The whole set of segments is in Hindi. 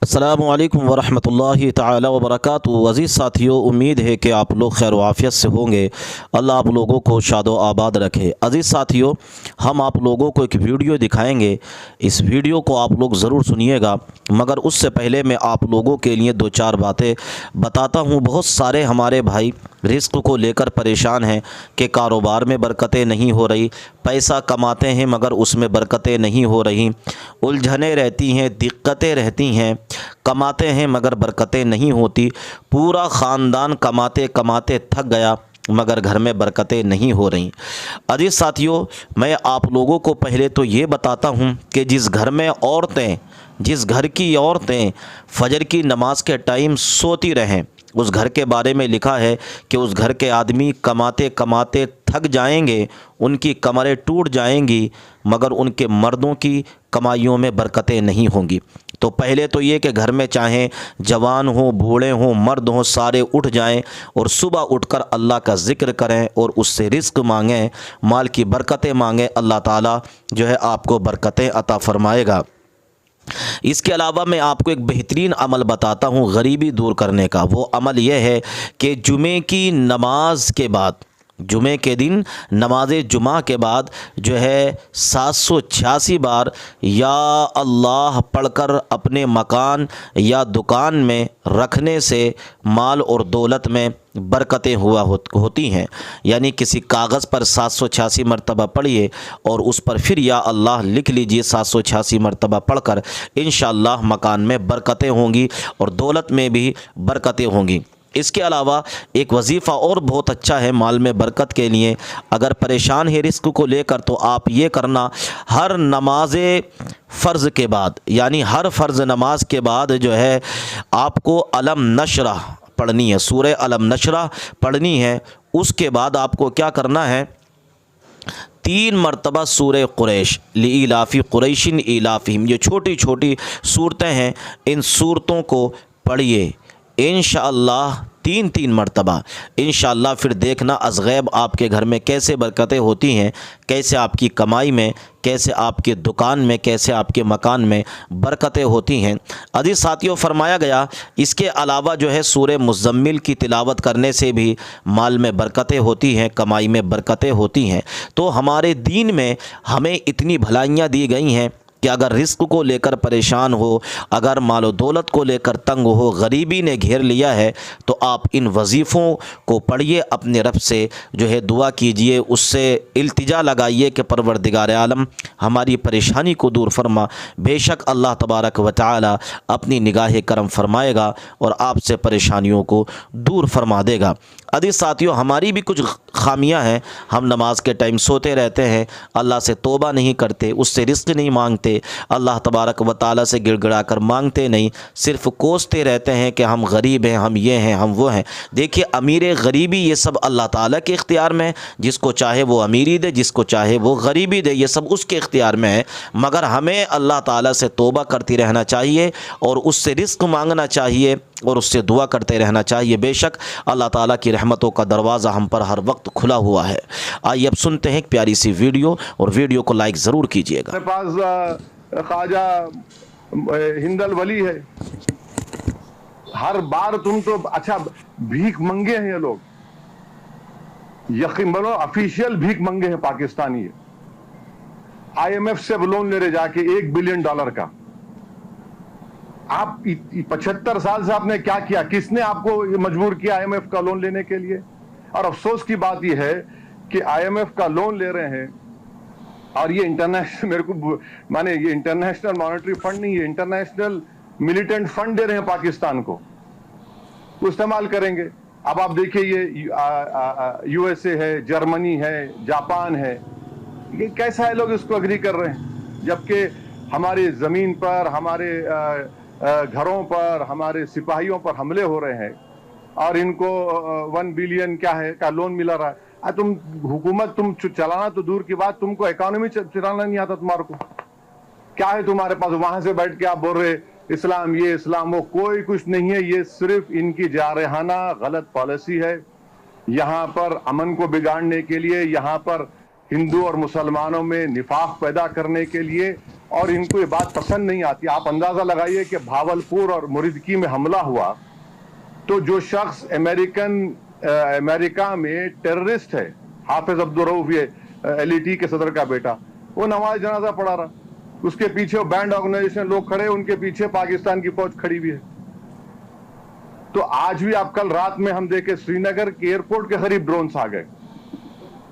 अस्सलामुअलैकुम वरहमतुल्लाहि ताला वबरकातुहू। अज़ीज़ साथियों, उम्मीद है कि आप लोग खैर वाफ़ियत से होंगे। अल्लाह आप लोगों को शादो आबाद रखे। अज़ीज़ साथियों, हम आप लोगों को एक वीडियो दिखाएंगे। इस वीडियो को आप लोग ज़रूर सुनिएगा, मगर उससे पहले मैं आप लोगों के लिए दो चार बातें बताता हूँ। बहुत सारे हमारे भाई रिस्क को लेकर परेशान हैं कि कारोबार में बरकतें नहीं हो रही, पैसा कमाते हैं मगर उसमें बरकतें नहीं हो रही, उलझनें रहती हैं, दिक्कतें रहती हैं, कमाते हैं मगर बरकतें नहीं होती, पूरा ख़ानदान कमाते कमाते थक गया मगर घर में बरकतें नहीं हो रही। अजीज़ साथियों, मैं आप लोगों को पहले तो ये बताता हूँ कि जिस घर की औरतें फजर की नमाज के टाइम सोती रहें, उस घर के बारे में लिखा है कि उस घर के आदमी कमाते कमाते थक जाएंगे, उनकी कमरें टूट जाएंगी, मगर उनके मर्दों की कमाइयों में बरकतें नहीं होंगी। तो पहले तो ये कि घर में चाहे जवान हो, बूढ़े हों, मर्द हों, सारे उठ जाएं और सुबह उठकर अल्लाह का ज़िक्र करें और उससे रिस्क मांगें, माल की बरकतें मांगें। अल्लाह ताला जो है आपको बरकतें अता फरमाएगा। इसके अलावा मैं आपको एक बेहतरीन अमल बताता हूँ गरीबी दूर करने का। वो अमल यह है कि जुमे की नमाज के बाद, जुमे के दिन नमाज जुमा के बाद जो है 786 बार या अल्लाह पढ़कर अपने मकान या दुकान में रखने से माल और दौलत में बरकतें होती हैं। यानी किसी कागज़ पर 786 मरतबा पढ़िए और उस पर फिर या अल्लाह लिख लीजिए। 786 मरतबा पढ़कर इंशाअल्लाह मकान में बरकतें होंगी और दौलत में भी बरकतें होंगी। इसके अलावा एक वजीफ़ा और बहुत अच्छा है माल में बरकत के लिए। अगर परेशान है रिस्क को लेकर तो आप ये करना, हर नमाज फ़र्ज़ के बाद, यानी हर फ़र्ज़ नमाज के बाद जो है आपको अलम नशरा पढ़नी है, सूरह अलम नशरा पढ़नी है। उसके बाद आपको क्या करना है, 3 मरतबा सूरह कुरैश, लिइलाफ़ी कुरैशिन इलाफ़िहिम, ये छोटी छोटी सूरतें हैं, इन सूरतों को पढ़िए इंशाअल्लाह 3 मरतबा। इंशाअल्लाह फिर देखना अज़गैब आपके घर में कैसे बरकतें होती हैं, कैसे आपकी कमाई में, कैसे आपके दुकान में, कैसे आपके मकान में बरकतें होती हैं। अजीज़ साथियों, फरमाया गया इसके अलावा जो है सूरह मुज़म्मिल की तिलावत करने से भी माल में बरकतें होती हैं, कमाई में बरकतें होती हैं। तो हमारे दीन में हमें इतनी भलाइयाँ दी गई हैं कि अगर रिस्क को लेकर परेशान हो, अगर मालो दौलत को लेकर तंग हो, गरीबी ने घेर लिया है, तो आप इन वजीफ़ों को पढ़िए, अपने रब से जो है दुआ कीजिए, उससे इल्तिजा लगाइए कि परवरदिगार आलम हमारी परेशानी को दूर फरमा। बेशक अल्लाह तबारक व तआला अपनी निगाह करम फरमाएगा और आपसे परेशानियों को दूर फरमा देगा। अजीज़ साथियों, हमारी भी कुछ खामियां हैं। हम नमाज के टाइम सोते रहते हैं, अल्लाह से तौबा नहीं करते, उससे रिस्क नहीं मांगते, अल्लाह तबारक व तआला से गिड़गिड़ा कर मांगते नहीं, सिर्फ कोसते रहते हैं कि हम गरीब हैं, हम ये हैं, हम वो हैं। देखिए, अमीर गरीबी ये सब अल्लाह ताला के इख्तियार में है। जिसको चाहे वो अमीरी दे, जिसको चाहे वो गरीबी दे, ये सब उसके इख्तियार में है। मगर हमें अल्लाह ताला से तौबा करती रहना चाहिए और उससे रिस्क मांगना चाहिए और उससे दुआ करते रहना चाहिए। बेशक अल्लाह ताला की रहमतों का दरवाज़ा हम पर हर वक्त खुला हुआ है। आइए अब सुनते हैं एक प्यारी सी वीडियो, और वीडियो को लाइक ज़रूर कीजिएगा। मेरे पास ख्वाजा हिंदल वली है। हर बार तुम तो अच्छा भीख मंगे हैं ये लोग, यकीन बोलो ऑफिशियल भीख मंगे हैं पाकिस्तानी। IMF से लोन ले रहे जाके $1 बिलियन का। आप 75 साल से आपने क्या किया? किसने आपको मजबूर किया IMF का लोन लेने के लिए? और अफसोस की बात यह है कि IMF का लोन ले रहे हैं और ये इंटरनेशनल, मेरे को माने ये इंटरनेशनल मॉनेटरी फंड नहीं है, इंटरनेशनल मिलिटेंट फंड दे रहे हैं पाकिस्तान को, वो इस्तेमाल करेंगे। अब आप देखिए ये USA है, जर्मनी है, जापान है, ये कैसा है लोग इसको अग्री कर रहे हैं, जबकि हमारी जमीन पर, हमारे घरों पर, हमारे सिपाहियों पर हमले हो रहे हैं और इनको 1 बिलियन क्या है का लोन मिला रहा है। तुम हुकूमत तुम चलाना तो दूर की बात, तुमको इकोनॉमी चलाना नहीं आता तुम्हारे को। क्या है तुम्हारे पास? वहां से बैठ के आप बोल रहे इस्लाम ये इस्लाम वो, कोई कुछ नहीं है। ये सिर्फ इनकी जारहाना गलत पॉलिसी है। यहाँ पर अमन को बिगाड़ने के लिए, यहाँ पर हिंदू और मुसलमानों में निफाक पैदा करने के लिए और इनको ये बात पसंद नहीं आती। आप अंदाजा लगाइए कि भावलपुर और मुरीदकी में हमला हुआ तो जो शख्स अमेरिका में टेररिस्ट है, हाफिज अब्दुल रऊफ, ये LET के सदर का बेटा, वो नमाज जनाजा पढ़ा रहा, उसके पीछे बैंड ऑर्गेनाइजेशन लोग खड़े, उनके पीछे पाकिस्तान की फौज खड़ी हुई है। तो आज भी आप कल रात में हम देखे श्रीनगर के एयरपोर्ट के करीब ड्रोन्स आ गए।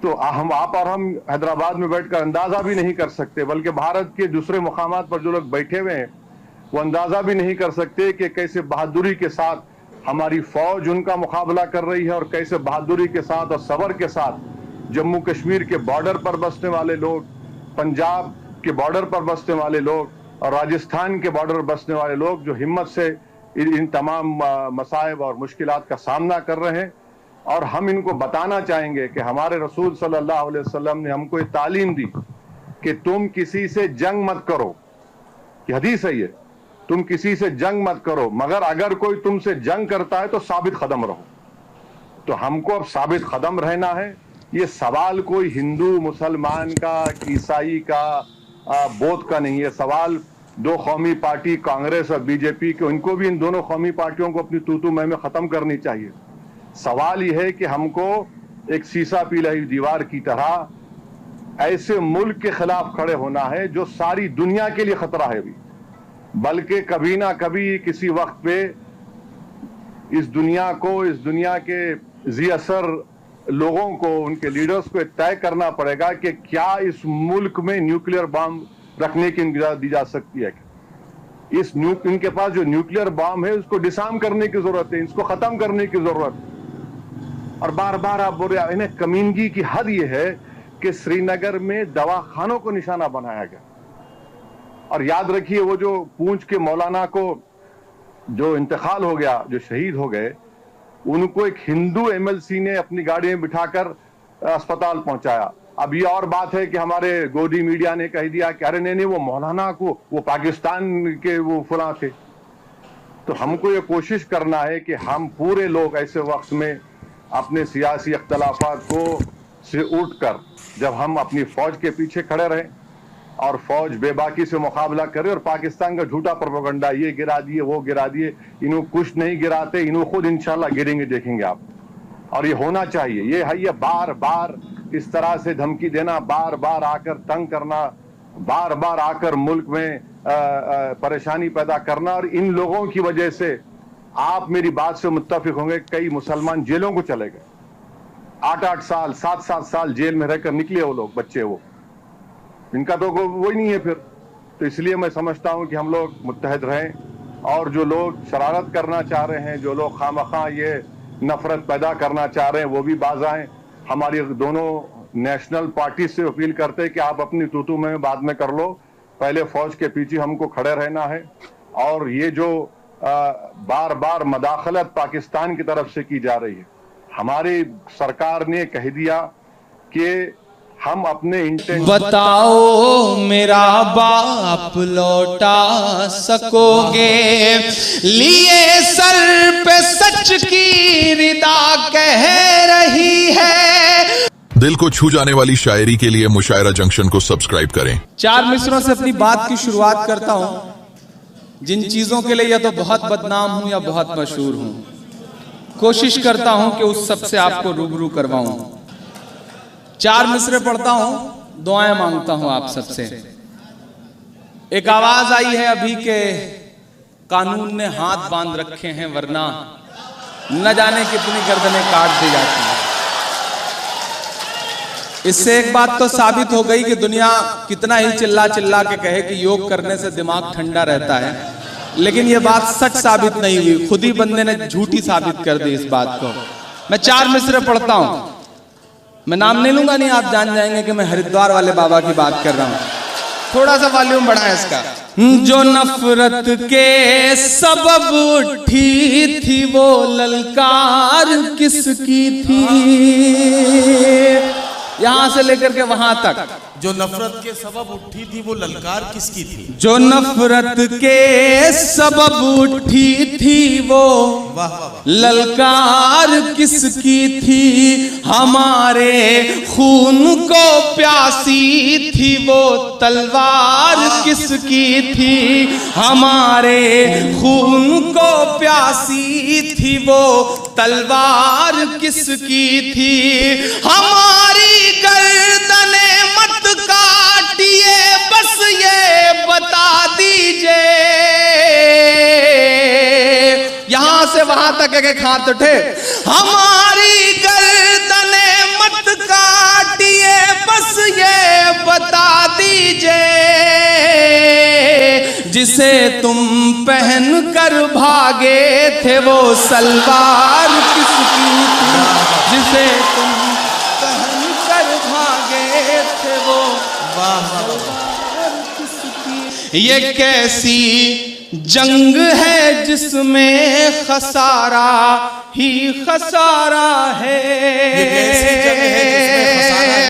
तो आप और हम हैदराबाद में बैठकर अंदाजा भी नहीं कर सकते, बल्कि भारत के दूसरे मुकामात पर जो लोग बैठे हुए हैं वो अंदाजा भी नहीं कर सकते कि कैसे बहादुरी के साथ हमारी फौज उनका मुकाबला कर रही है, और कैसे बहादुरी के साथ और सब्र के साथ जम्मू कश्मीर के बॉर्डर पर बसने वाले लोग, पंजाब के बॉर्डर पर बसने वाले लोग और राजस्थान के बॉर्डर पर बसने वाले लोग जो हिम्मत से इन तमाम मसाइब और मुश्किलात का सामना कर रहे हैं। और हम इनको बताना चाहेंगे कि हमारे रसूल सल्लल्लाहु अलैहि वसल्लम ने हमको ये तालीम दी कि तुम किसी से जंग मत करो, ये हदीस है, ये तुम किसी से जंग मत करो, मगर अगर कोई तुमसे जंग करता है तो साबित कदम रहो। तो हमको अब साबित कदम रहना है। ये सवाल कोई हिंदू मुसलमान का, ईसाई का, बौद्ध का नहीं है। सवाल दो कौमी पार्टी कांग्रेस और बीजेपी के, इनको भी, इन दोनों कौमी पार्टियों को अपनी तू मैं में खत्म करनी चाहिए। सवाल यह है कि हमको एक शीशा पी रही दीवार की तरह ऐसे मुल्क के खिलाफ खड़े होना है जो सारी दुनिया के लिए खतरा है भी, बल्कि कभी ना कभी किसी वक्त पे इस दुनिया को, इस दुनिया के जी असर लोगों को, उनके लीडर्स को तय करना पड़ेगा कि क्या इस मुल्क में न्यूक्लियर बम रखने की इजाजत दी जा सकती है। इनके पास जो न्यूक्लियर बम है उसको डिसआर्म करने की जरूरत है, इसको खत्म करने की जरूरत है। और बार बार आप बोल रहे, इन्हें कमीनगी की हद यह है कि श्रीनगर में दवाखानों को निशाना बनाया गया। और याद रखिए, वो जो पूंछ के मौलाना को जो इंतकाल हो गया, जो शहीद हो गए, उनको एक हिंदू MLC ने अपनी गाड़ी में बिठाकर अस्पताल पहुंचाया। अब ये और बात है कि हमारे गोदी मीडिया ने कह दिया कि अरे नहीं, वो मौलाना को, वो पाकिस्तान के वो फुला थे। तो हमको ये कोशिश करना है कि हम पूरे लोग ऐसे वक्त में अपने सियासी अख्तलाफात को से उठकर जब हम अपनी फौज के पीछे खड़े रहें और फौज बेबाकी से मुकाबला करे, और पाकिस्तान का झूठा प्रोपेगेंडा, ये गिरा दिए, वो गिरा दिए, इन्हों कुछ नहीं गिराते, इन्हों खुद इंशाल्लाह गिरेंगे, देखेंगे आप। और ये होना चाहिए। ये है, ये बार बार इस तरह से धमकी देना, बार बार आकर तंग करना, बार बार आकर मुल्क में परेशानी पैदा करना, और इन लोगों की वजह से आप मेरी बात से मुत्तफिक होंगे, कई मुसलमान जेलों को चले गए, 8-8 साल 7-7 साल जेल में रहकर निकले वो लोग, बच्चे वो, इनका तो वही नहीं है फिर। तो इसलिए मैं समझता हूं कि हम लोग मुत्तहद रहें, और जो लोग शरारत करना चाह रहे हैं, जो लोग खामखा ये नफरत पैदा करना चाह रहे हैं, वो भी बाज आएं। हमारी दोनों नेशनल पार्टी से अपील करते हैं कि आप अपनी तूतू में बाद में कर लो, पहले फौज के पीछे हमको खड़े रहना है। और ये जो बार बार मदाखलत पाकिस्तान की तरफ से की जा रही है, हमारी सरकार ने कह दिया कि हम अपने इंटेंट, बताओ मेरा बाप लौटा सकोगे, लिए सर पे सच की रिदा कह रही है। दिल को छू जाने वाली शायरी के लिए मुशायरा जंक्शन को सब्सक्राइब करें। 4 मिसरों से अपनी बात की शुरुआत करता हूं, जिन चीजों के लिए या तो बहुत बदनाम हूं या बहुत मशहूर हूं, कोशिश करता हूं कि उस सब से आपको रूबरू करवाऊं। 4 मिसरे पढ़ता हूं, दुआएं मांगता हूं आप सबसे। एक आवाज आई है अभी के कानून ने हाथ बांध रखे हैं, वरना न जाने कितनी गर्दनें काट दी जाती हैं। इससे एक बात तो साबित हो गई कि दुनिया कितना ही चिल्ला चिल्ला के कहे कि योग करने से दिमाग ठंडा रहता है, लेकिन यह बात सच साबित नहीं हुई, खुद ही बंदे ने झूठी साबित कर दी इस बात को। मैं 4 मिसरे पढ़ता हूं, मैं नाम नहीं लूंगा, नहीं आप जान जाएंगे कि मैं हरिद्वार वाले बाबा की बात कर रहा हूं। थोड़ा सा वॉल्यूम बढ़ाएं इसका। जो नफरत के सबब उठी थी वो ललकार किसकी थी, यहां से लेकर के वहां तक। जो नफरत के सबब उठी थी वो ललकार किसकी थी? जो नफरत के सबब उठी थी वो वाह वाह वाह। ललकार किसकी थी? हमारे खून को प्यासी थी वो तलवार किसकी थी? हमारे खून को प्यासी थी वो तलवार किसकी थी? हमारी गर्दने मत काटिए, बस ये बता दीजिए। यहां से वहां तक एक हाथ उठे। हमारी गर्दने मत काटिए, बस ये बता दीजिए। जिसे तुम पहन कर भागे थे वो सलवार किसकी थी? जिसे तुम पहन कर भागे थे वो सलवार किसकी? ये कैसी जंग है जिसमें खसारा ही खसारा है? ये कैसी जंग है जिसमें